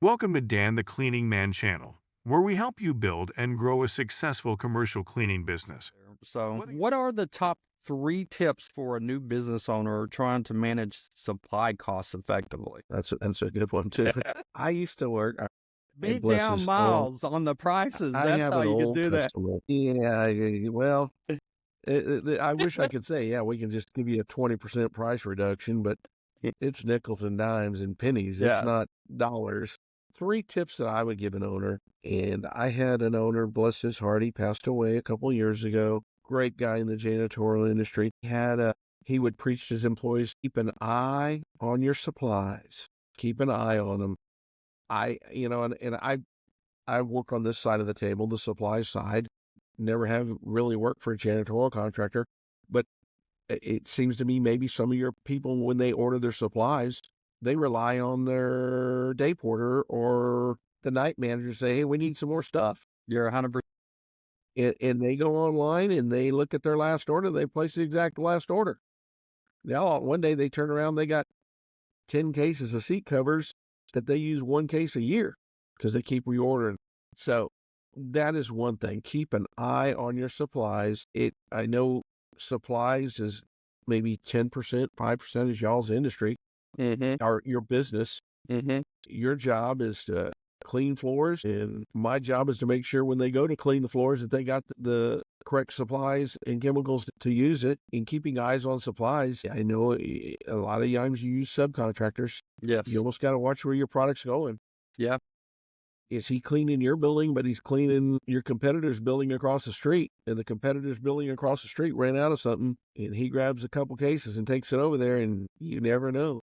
Welcome to Dan the Cleaning Man channel, where we help you build and grow a successful commercial cleaning business. So, Whether what are the top 3 tips for a new business owner trying to manage supply costs effectively? That's a good one too. I used to work. Beat Bless down his soul. miles on the prices. I That's have how an you could old do that. customer. Yeah, well, I wish I could say, yeah, we can just give you a 20% price reduction, but it's nickels and dimes and pennies. It's Yes. not dollars. 3 tips that I would give an owner, and I had an owner, bless his heart, he passed away a couple of years ago. Great guy in the janitorial industry. He would preach to his employees, keep an eye on your supplies. Keep an eye on them. I work on this side of the table, the supply side. Never have really worked for a janitorial contractor, but it seems to me maybe some of your people, when they order their supplies, they rely on their day porter or the night manager to say, hey, we need some more stuff. You're 100%. And they go online and they look at their last order, they place the exact last order. Now, one day they turn around, they got 10 cases of seat covers that they use 1 case a year because they keep reordering. So that is one thing. Keep an eye on your supplies. I know supplies is maybe 10%, 5% is y'all's industry or your business. Your job is to clean floors, and my job is to make sure when they go to clean the floors that they got the correct supplies and chemicals to use it, and keeping eyes on supplies. I know a lot of times you use subcontractors. Yes. You almost got to watch where your product's going. Yeah. Is he cleaning your building, but he's cleaning your competitor's building across the street, and the competitor's building across the street ran out of something, and he grabs a couple cases and takes it over there, and you never know.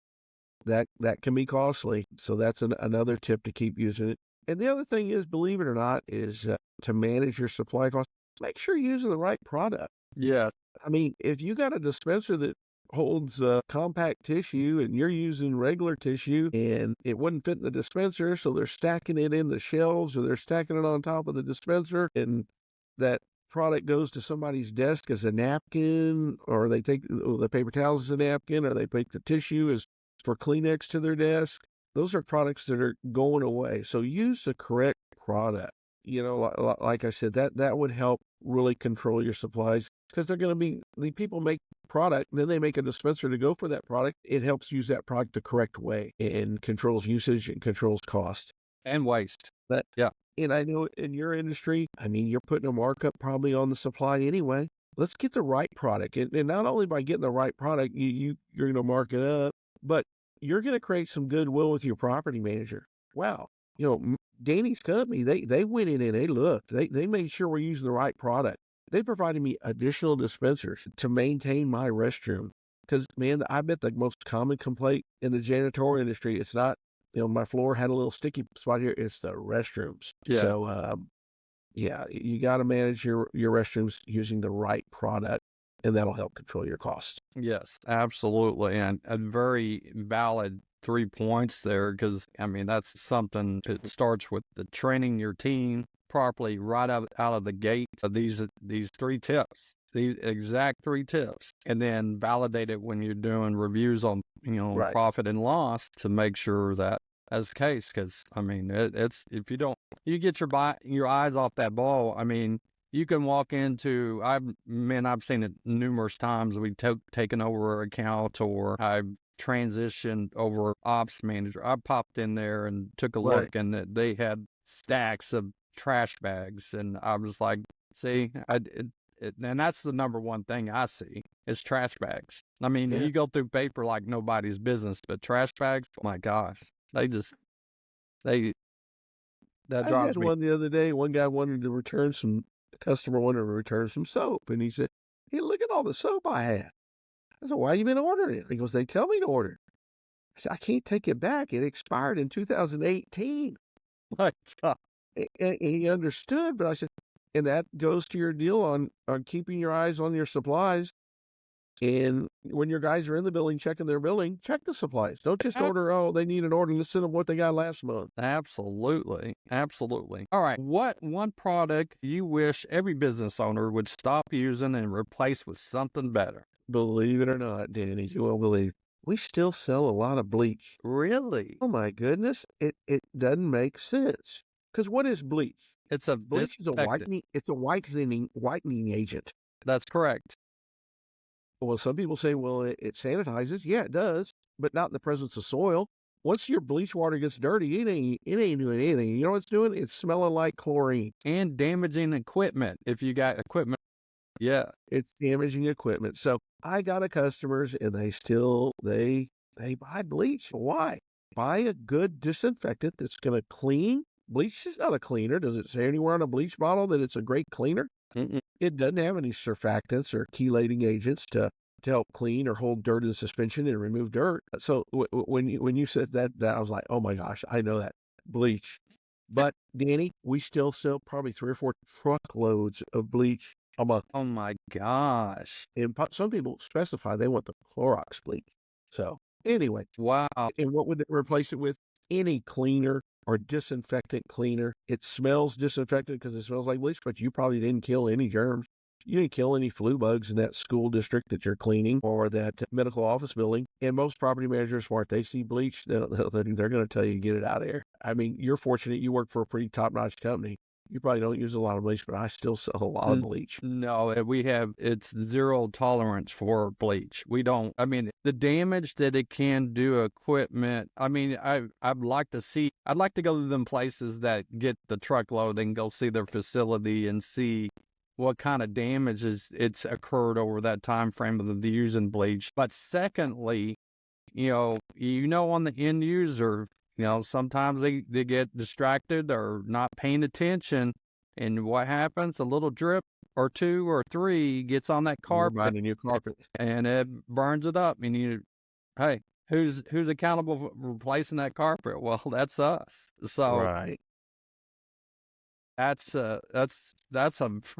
That can be costly. So that's another tip to keep using it. And the other thing is, believe it or not, is to manage your supply costs, make sure you're using the right product. Yeah. I mean, if you got a dispenser that holds compact tissue and you're using regular tissue and it wouldn't fit in the dispenser, so they're stacking it in the shelves or they're stacking it on top of the dispenser, and that product goes to somebody's desk as a napkin, or they take the paper towels as a napkin, or they take the tissue as for Kleenex to their desk. Those are products that are going away. So use the correct product. Like I said, that would help really control your supplies, because they're going to be, the people make product, then they make a dispenser to go for that product. It helps use that product the correct way and controls usage and controls cost. And waste. Yeah. And I know in your industry, I mean, you're putting a markup probably on the supply anyway. Let's get the right product. And not only by getting the right product, you're going to mark it up, but you're going to create some goodwill with your property manager. Wow. Danny's company, they went in and they looked. They made sure we're using the right product. They provided me additional dispensers to maintain my restroom. Because, man, I bet the most common complaint in the janitorial industry, it's not, my floor had a little sticky spot here. It's the restrooms. Yeah. So, you got to manage your restrooms using the right product, and that'll help control your costs. Yes, absolutely. And a very valid 3 points there, because, I mean, that's something. It starts with the training your team properly right out of the gate. So these 3 tips, these exact 3 tips, and then validate it when you're doing reviews on, Right. profit and loss, to make sure that that's the case. Because, I mean, it's, if you get your eyes off that ball, I mean, you can walk into, I've seen it numerous times. We've taken over an account, or I've transitioned over ops manager. I popped in there and took a look, and they had stacks of trash bags. And I was like, see, and that's the number one thing I see is trash bags. I mean, you go through paper like nobody's business, but trash bags, oh my gosh, that I drives had me. one the other day. One guy wanted to return customer wanted to return some soap. And he said, hey, look at all the soap I have. I said, why you been ordering it? He goes, they tell me to order. I said, I can't take it back. It expired in 2018. My God. And he understood, but I said, and that goes to your deal on keeping your eyes on your supplies. And when your guys are in the building, checking their building, check the supplies. Don't just order, they need an order. Let's send them what they got last month. Absolutely. Absolutely. All right. What one product you wish every business owner would stop using and replace with something better? Believe it or not, Danny, you won't believe. we still sell a lot of bleach. Really? Oh my goodness, it doesn't make sense. Because what is bleach? It's a Bleach is a disinfectant. whitening agent. That's correct. Well, some people say, well, it sanitizes. Yeah, it does, but not in the presence of soil. Once your bleach water gets dirty, it ain't doing anything. You know what it's doing? It's smelling like chlorine. And damaging equipment if you got equipment. Yeah. It's damaging equipment. So I got a customers, and they buy bleach. Why? Buy a good disinfectant that's going to clean. Bleach is not a cleaner. Does it say anywhere on a bleach bottle that it's a great cleaner? Mm-mm. It doesn't have any surfactants or chelating agents to help clean or hold dirt in suspension and remove dirt. So when you said that, I was like, oh my gosh, I know that bleach. But Danny, we still sell probably 3 or 4 truckloads of bleach a month. Oh my gosh. And some people specify they want the Clorox bleach. So anyway, Wow. and what would they replace it with? Any cleaner or disinfectant cleaner. It smells disinfectant because it smells like bleach, but you probably didn't kill any germs. You didn't kill any flu bugs in that school district that you're cleaning or that medical office building. And most property managers are smart. They see bleach, they're going to tell you to get it out of there. I mean, you're fortunate you work for a pretty top-notch company. You probably don't use a lot of bleach, but I still sell a lot of bleach. No, it's zero tolerance for bleach. We don't, I mean, the damage that it can do equipment. I mean, I'd like to go to them places that get the truckload and go see their facility and see what kind of damage it's occurred over that time frame of the using bleach. But secondly, on the end user, sometimes they get distracted or not paying attention. And what happens? A little drip or 2 or 3 gets on that You're carpet buying a new carpet. and it burns it up. And hey, who's accountable for replacing that carpet? Well, that's us. So Right. that's a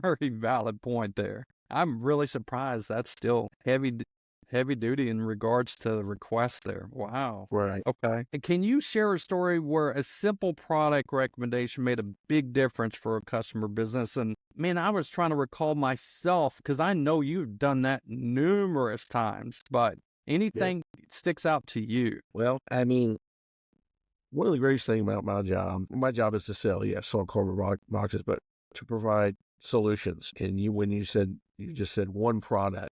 very valid point there. I'm really surprised that's still heavy duty in regards to the request there. Wow. Right. Okay. And can you share a story where a simple product recommendation made a big difference for a customer business? And man, I was trying to recall myself because I know you've done that numerous times, but anything sticks out to you? Well, I mean, one of the greatest things about my job is to sell, sell cardboard boxes, but to provide solutions. And you just said one product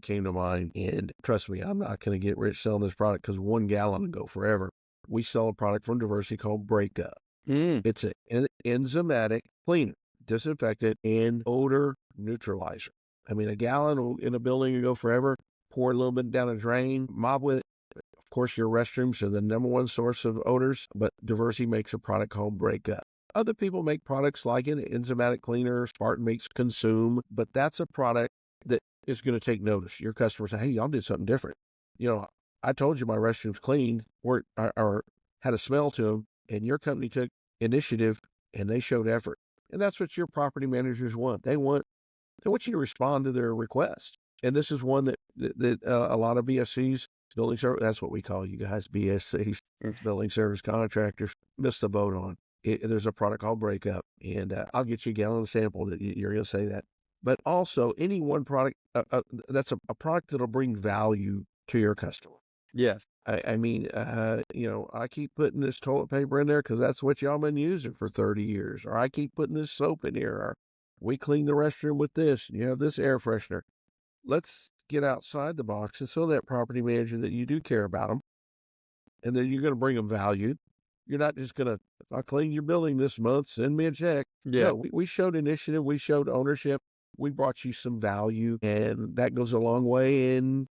came to mind. And trust me, I'm not going to get rich selling this product because 1 gallon will go forever. We sell a product from Diversity called Breakup. It's an enzymatic cleaner, disinfectant, and odor neutralizer. I mean, a gallon in a building will go forever. Pour a little bit down a drain, mop with it. Of course, your restrooms are the number one source of odors, but Diversity makes a product called Breakup. Other people make products like an enzymatic cleaner. Spartan makes Consume, but that's a product that is going to take notice. Your customers say, hey, y'all did something different. I told you my restrooms cleaned or had a smell to them, and your company took initiative and they showed effort. And that's what your property managers want. They want you to respond to their request. And this is one that a lot of BSCs, building service, that's what we call you guys, BSCs, building service contractors, missed the boat on. There's a product called Breakup, and I'll get you a gallon sample that you're going to say that. But also, any one product, that's a product that'll bring value to your customer. Yes. I mean, I keep putting this toilet paper in there because that's what y'all been using for 30 years. Or I keep putting this soap in here. Or we clean the restroom with this, and you have this air freshener. Let's get outside the box and show that property manager that you do care about them, and then you're going to bring them value. You're not just going to, if I clean your building this month, send me a check. Yeah. No, we showed initiative. We showed ownership. We brought you some value, and that goes a long way in,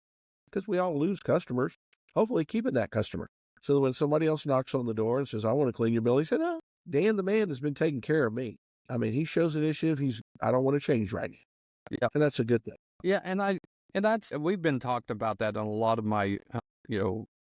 because we all lose customers, hopefully keeping that customer. So that when somebody else knocks on the door and says, I want to clean your building, he said, no, Dan the man has been taking care of me. I mean, he shows initiative. I don't want to change right now. Yeah. And that's a good thing. Yeah. And we've been talked about that on a lot of my,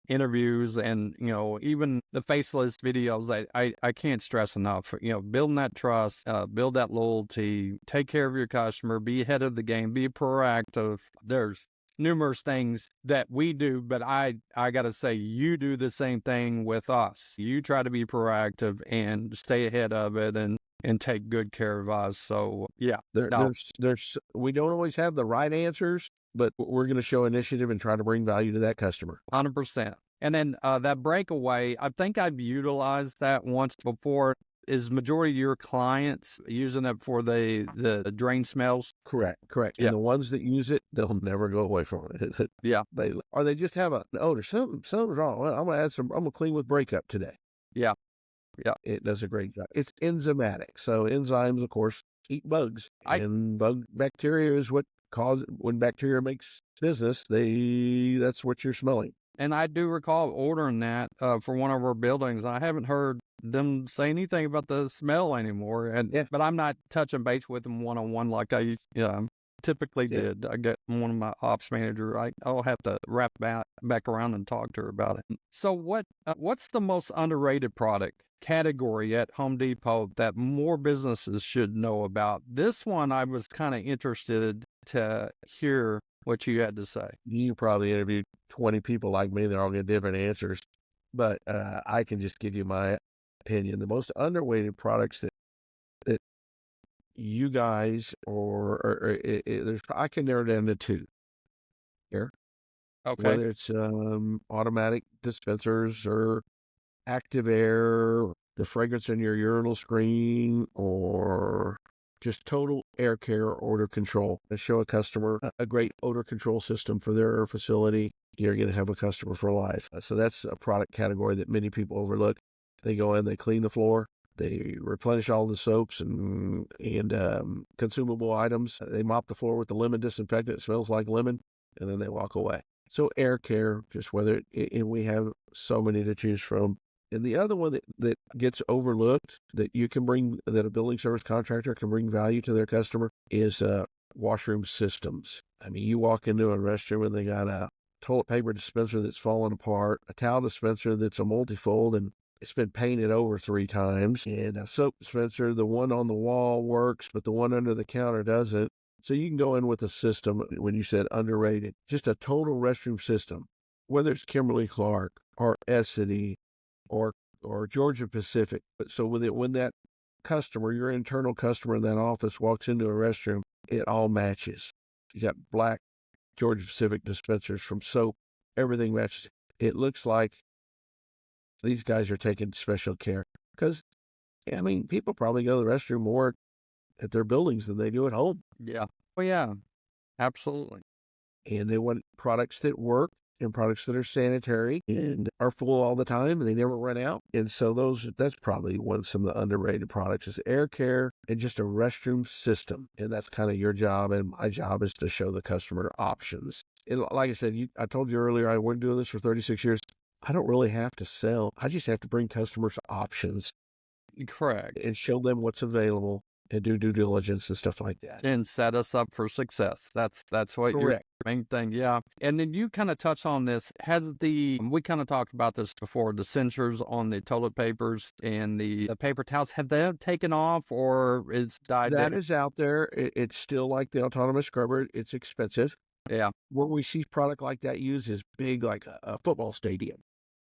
interviews and, even the faceless videos. I can't stress enough, building that trust, build that loyalty, take care of your customer, be ahead of the game, be proactive. There's numerous things that we do, but I got to say, you do the same thing with us. You try to be proactive and stay ahead of it and take good care of us. So yeah, We don't always have the right answers, but we're going to show initiative and try to bring value to that customer. 100%. And then that breakaway, I think I've utilized that once before. Is majority of your clients using it for the drain smells? Correct. Yeah. And the ones that use it, they'll never go away from it. Yeah. They just have an odor. Something's wrong. Well, I'm gonna clean with breakup today. Yeah. It does a great job. It's enzymatic. So enzymes, of course, eat bugs. And bacteria is what when bacteria makes business, that's what you're smelling. And I do recall ordering that for one of our buildings. I haven't heard them say anything about the smell anymore. But I'm not touching base with them one-on-one like I typically did. I get one of my ops manager. I'll have to wrap back around and talk to her about it. So what's the most underrated product category at Home Depot that more businesses should know about? This one I was kind of interested to hear what you had to say. You probably interviewed 20 people like me. They're all getting different answers. But I can just give you my opinion. The most underrated products that you guys I can narrow it down to two here. Okay. Whether it's automatic dispensers or active air, the fragrance in your urinal screen, or just total air care or odor control. To show a customer a great odor control system for their facility, you're going to have a customer for life. So that's a product category that many people overlook. They go in, they clean the floor, they replenish all the soaps and consumable items. They mop the floor with the lemon disinfectant. It smells like lemon, and then they walk away. So air care, just and we have so many to choose from. And the other one that gets overlooked that a building service contractor can bring value to their customer is washroom systems. I mean, you walk into a restroom and they got a toilet paper dispenser that's fallen apart, a towel dispenser that's a multifold and it's been painted over 3 times, and a soap dispenser, the one on the wall works, but the one under the counter doesn't. So you can go in with a system, when you said underrated, just a total restroom system, whether it's Kimberly-Clark or Essity or Georgia Pacific. But so when that customer, your internal customer in that office walks into a restroom, it all matches. You got black Georgia Pacific dispensers from soap, everything matches. It looks like these guys are taking special care because, I mean, people probably go to the restroom more at their buildings than they do at home. Yeah. Well, yeah, absolutely. And they want products that work and products that are sanitary and are full all the time and they never run out. And so that's probably some of the underrated products is air care and just a restroom system. And that's kind of your job. And my job is to show the customer options. And like I said, I told you earlier, I've been doing this for 36 years. I don't really have to sell. I just have to bring customers options. Correct. And show them what's available and do due diligence and stuff like that. And set us up for success. That's what Correct. your main thing. Yeah. And then you kind of touch on this. We kind of talked about this before, the sensors on the toilet papers and the paper towels, have they taken off or it's died down? That is out there. It's still like the autonomous scrubber. It's expensive. Yeah. Where we see product like that used is big, like a football stadium.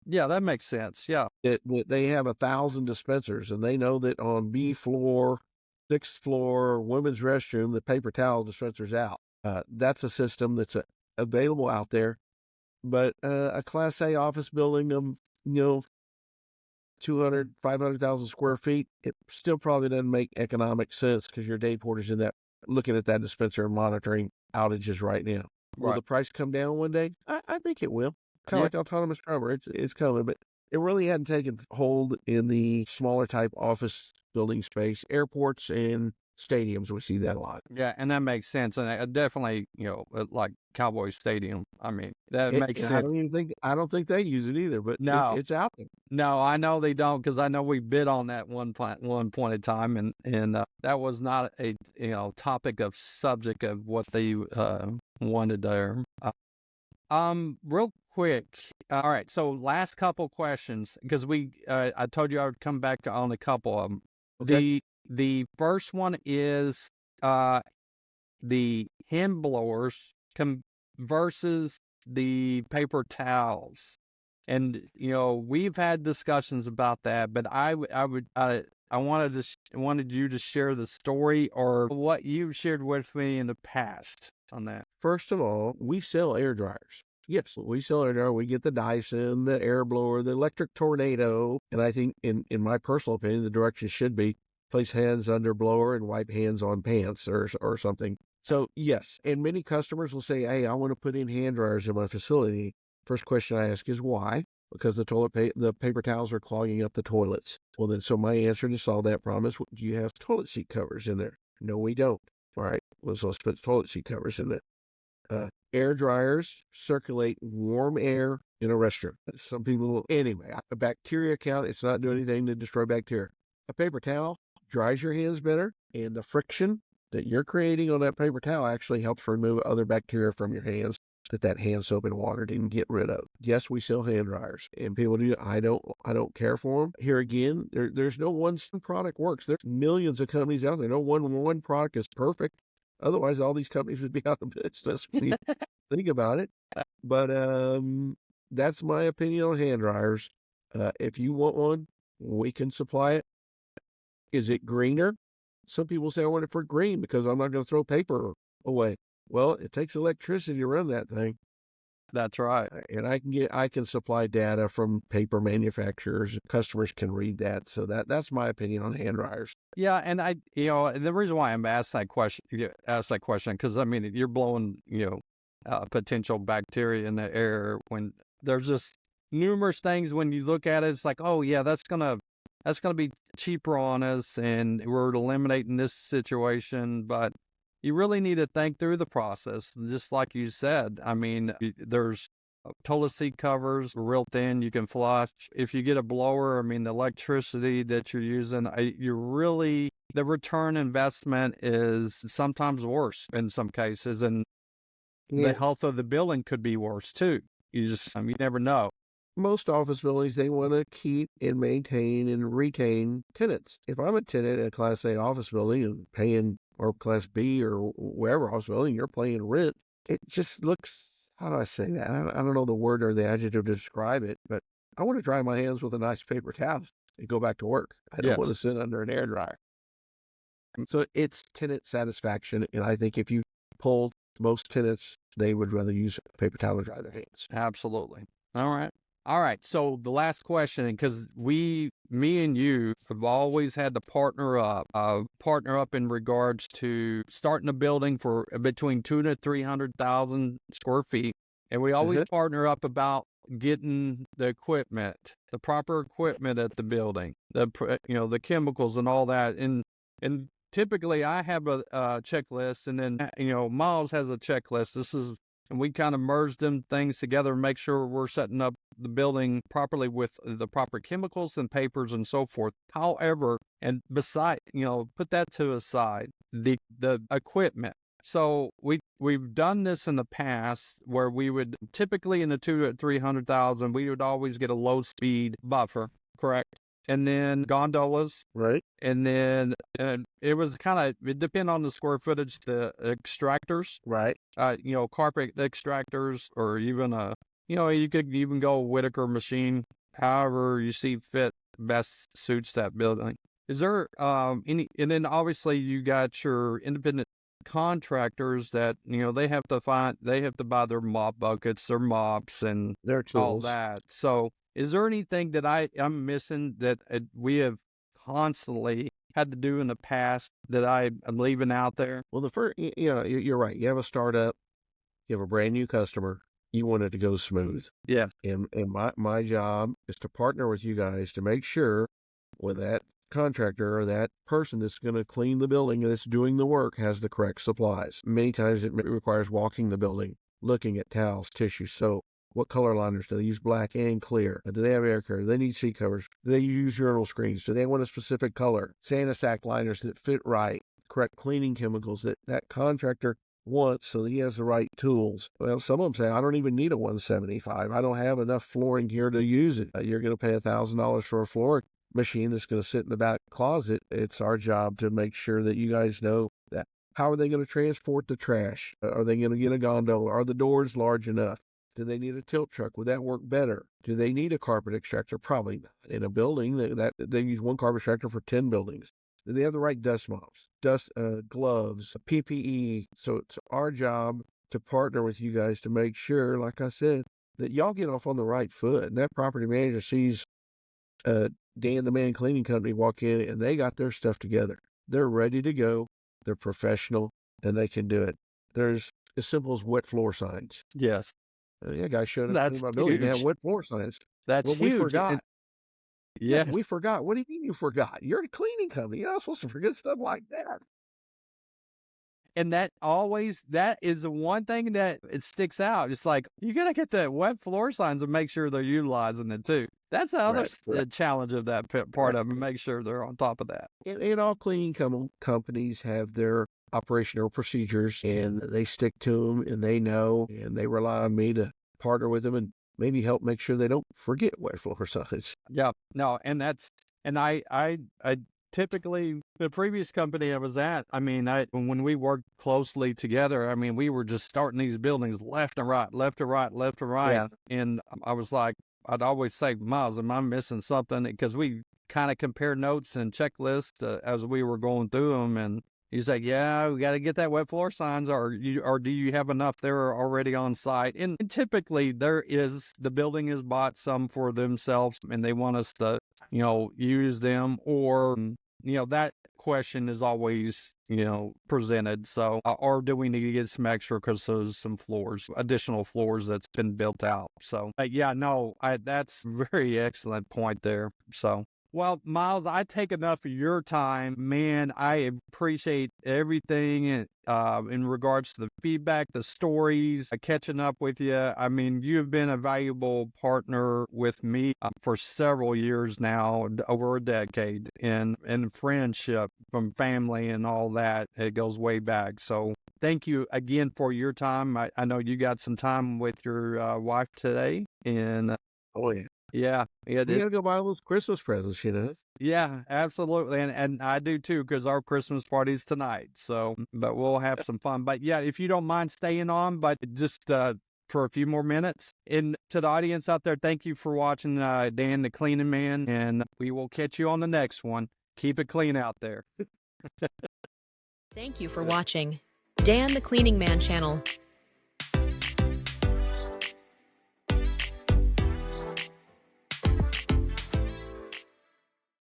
Yeah, that makes sense. Yeah. They have 1,000 dispensers and they know that on B floor, 6th floor, women's restroom, the paper towel dispenser's out. That's a system that's available out there. But a Class A office building of, 200, 500,000 square feet, it still probably doesn't make economic sense because your day porter's in that, looking at that dispenser and monitoring outages right now. Will the price come down one day? I think it will. Kind of like the autonomous scrubber. It's coming, but it really hadn't taken hold in the smaller type office building space, airports and stadiums. We see that a lot. Yeah, and that makes sense. And I definitely, like Cowboy Stadium. I mean, that makes sense. I don't think they use it either, but no, it's out there. No, I know they don't because I know we bid on that one point in time, and that was not a topic of subject of what they wanted there. Real quick. All right. So last couple questions because I told you I would come back on a couple of them. Okay. The first one is the hand blowers versus the paper towels, and we've had discussions about that. But I wanted you to share the story or what you've shared with me in the past on that? First of all, we sell air dryers. Yes, we sell air dryer. We get the Dyson, the air blower, the electric tornado. And I think in my personal opinion, the direction should be place hands under blower and wipe hands on pants or something. So yes, and many customers will say, hey, I want to put in hand dryers in my facility. First question I ask is why? Because the paper towels are clogging up the toilets. Well, then, so my answer to solve that problem is, do you have toilet seat covers in there? No, we don't. All right, well, so let's put toilet seat covers in there. Air dryers circulate warm air in a restroom. Some people, anyway, a bacteria count, it's not doing anything to destroy bacteria. A paper towel dries your hands better, and the friction that you're creating on that paper towel actually helps remove other bacteria from your hands that hand soap and water didn't get rid of. Yes, we sell hand dryers, and people do. I don't care for them. Here again, there's no one product works. There's millions of companies out there. No one product is perfect. Otherwise, all these companies would be out of business when you think about it. But that's my opinion on hand dryers. If you want one, we can supply it. Is it greener? Some people say I want it for green because I'm not going to throw paper away. Well, it takes electricity to run that thing. That's right. And I can supply data from paper manufacturers. Customers can read that. So that's my opinion on hand dryers. Yeah, and the reason why I'm asked that question, because I mean, you're blowing, potential bacteria in the air when there's just numerous things. When you look at it, it's like, oh yeah, that's gonna be cheaper on us, and we're eliminating this situation, but you really need to think through the process, just like you said. I mean, there's toilet seat covers, real thin, you can flush. If you get a blower, I mean, the electricity that you're using, the return investment is sometimes worse in some cases, and the health of the building could be worse too. You never know. Most office buildings, they want to keep and maintain and retain tenants. If I'm a tenant in a Class A office building and paying, or Class B or wherever office building, you're paying rent, it just looks, how do I say that? I don't know the word or the adjective to describe it, but I want to dry my hands with a nice paper towel and go back to work. I don't want to sit under an air dryer. So it's tenant satisfaction, and I think if you polled most tenants, they would rather use a paper towel to dry their hands. Absolutely. All right. So the last question, because me and you have always had to partner up in regards to starting a building for between 200,000 to 300,000 square feet. And we always partner up about getting the proper equipment at the building, the chemicals and all that. And typically I have a checklist, and then, Miles has a checklist. And we kind of merge them things together and make sure we're setting up the building properly with the proper chemicals and papers and so forth. However, and beside, put that to aside, the equipment. So we've done this in the past where we would typically in the 200,000 to 300,000, we would always get a low speed buffer, correct? And then gondolas. Right. And then it was it depended on the square footage, the extractors. Right. Carpet extractors, or even you could even go Whitaker machine, however you see fit best suits that building. Is there any, and then obviously you got your independent contractors that, they have to buy their mop buckets, their mops, and their tools, all that. So is there anything that I'm missing that we have constantly had to do in the past that I'm leaving out there? Well, the first, you're right. You have a startup, you have a brand new customer, you want it to go smooth. Yeah. And my job is to partner with you guys to make sure with that contractor or that person that's going to clean the building, that's doing the work, has the correct supplies. Many times it requires walking the building, looking at towels, tissue, soap. What color liners? Do they use black and clear? Do they have air care? Do they need seat covers? Do they use urinal screens? Do they want a specific color? Sanisac liners that fit right? Correct cleaning chemicals that contractor wants so that he has the right tools. Well, some of them say, I don't even need a 175. I don't have enough flooring here to use it. You're going to pay $1,000 for a floor machine that's going to sit in the back closet. It's our job to make sure that you guys know that. How are they going to transport the trash? Are they going to get a gondola? Are the doors large enough? Do they need a tilt truck? Would that work better? Do they need a carpet extractor? Probably not. In a building that they use one carpet extractor for 10 buildings. They have the right dust mops, gloves, PPE. So it's our job to partner with you guys to make sure, like I said, that y'all get off on the right foot. And that property manager sees Dan the Man Cleaning Company walk in and they got their stuff together. They're ready to go. They're professional and they can do it. There's as simple as wet floor signs. Yes. Yeah, guy showed up to That's clean my building. They have huge. wet floor signs. That's Well, we huge. forgot. And Yeah, yes. we forgot. What do you mean you forgot? You're a cleaning company. You're not supposed to forget stuff like that. And that is the one thing that it sticks out. It's like, you got to get the wet floor signs and make sure they're utilizing it too. That's the other challenge of that part of it, make sure they're on top of that. And all cleaning companies have their operational procedures and they stick to them and they know and they rely on me to partner with them and maybe help make sure they don't forget wet floor signs. Yeah, no, and I typically, the previous company I was at, I mean, when we worked closely together, I mean, we were just starting these buildings left and right, left to right, left to right. Yeah. And I was like, I'd always say, Miles, am I missing something? Because we kind of compare notes and checklists as we were going through them. And he's like, yeah, we got to get that wet floor signs, or do you have enough there already on site? And typically the building is bought some for themselves and they want us to, use them, or, that question is always, presented. So, or do we need to get some extra because there's some additional floors that's been built out. So, yeah, no, that's a very excellent point there. So. Well, Miles, I take enough of your time. Man, I appreciate everything in regards to the feedback, the stories, catching up with you. I mean, you've been a valuable partner with me for several years now, over a decade, in friendship from family and all that. It goes way back. So thank you again for your time. I know you got some time with your wife today. And Oh, yeah. Yeah. You gotta go buy all those Christmas presents, Yeah, absolutely. And I do too, because our Christmas party's tonight. So, but we'll have some fun. But yeah, if you don't mind staying on, but just for a few more minutes. And to the audience out there, thank you for watching Dan the Cleaning Man, and we will catch you on the next one. Keep it clean out there. Thank you for watching Dan the Cleaning Man channel.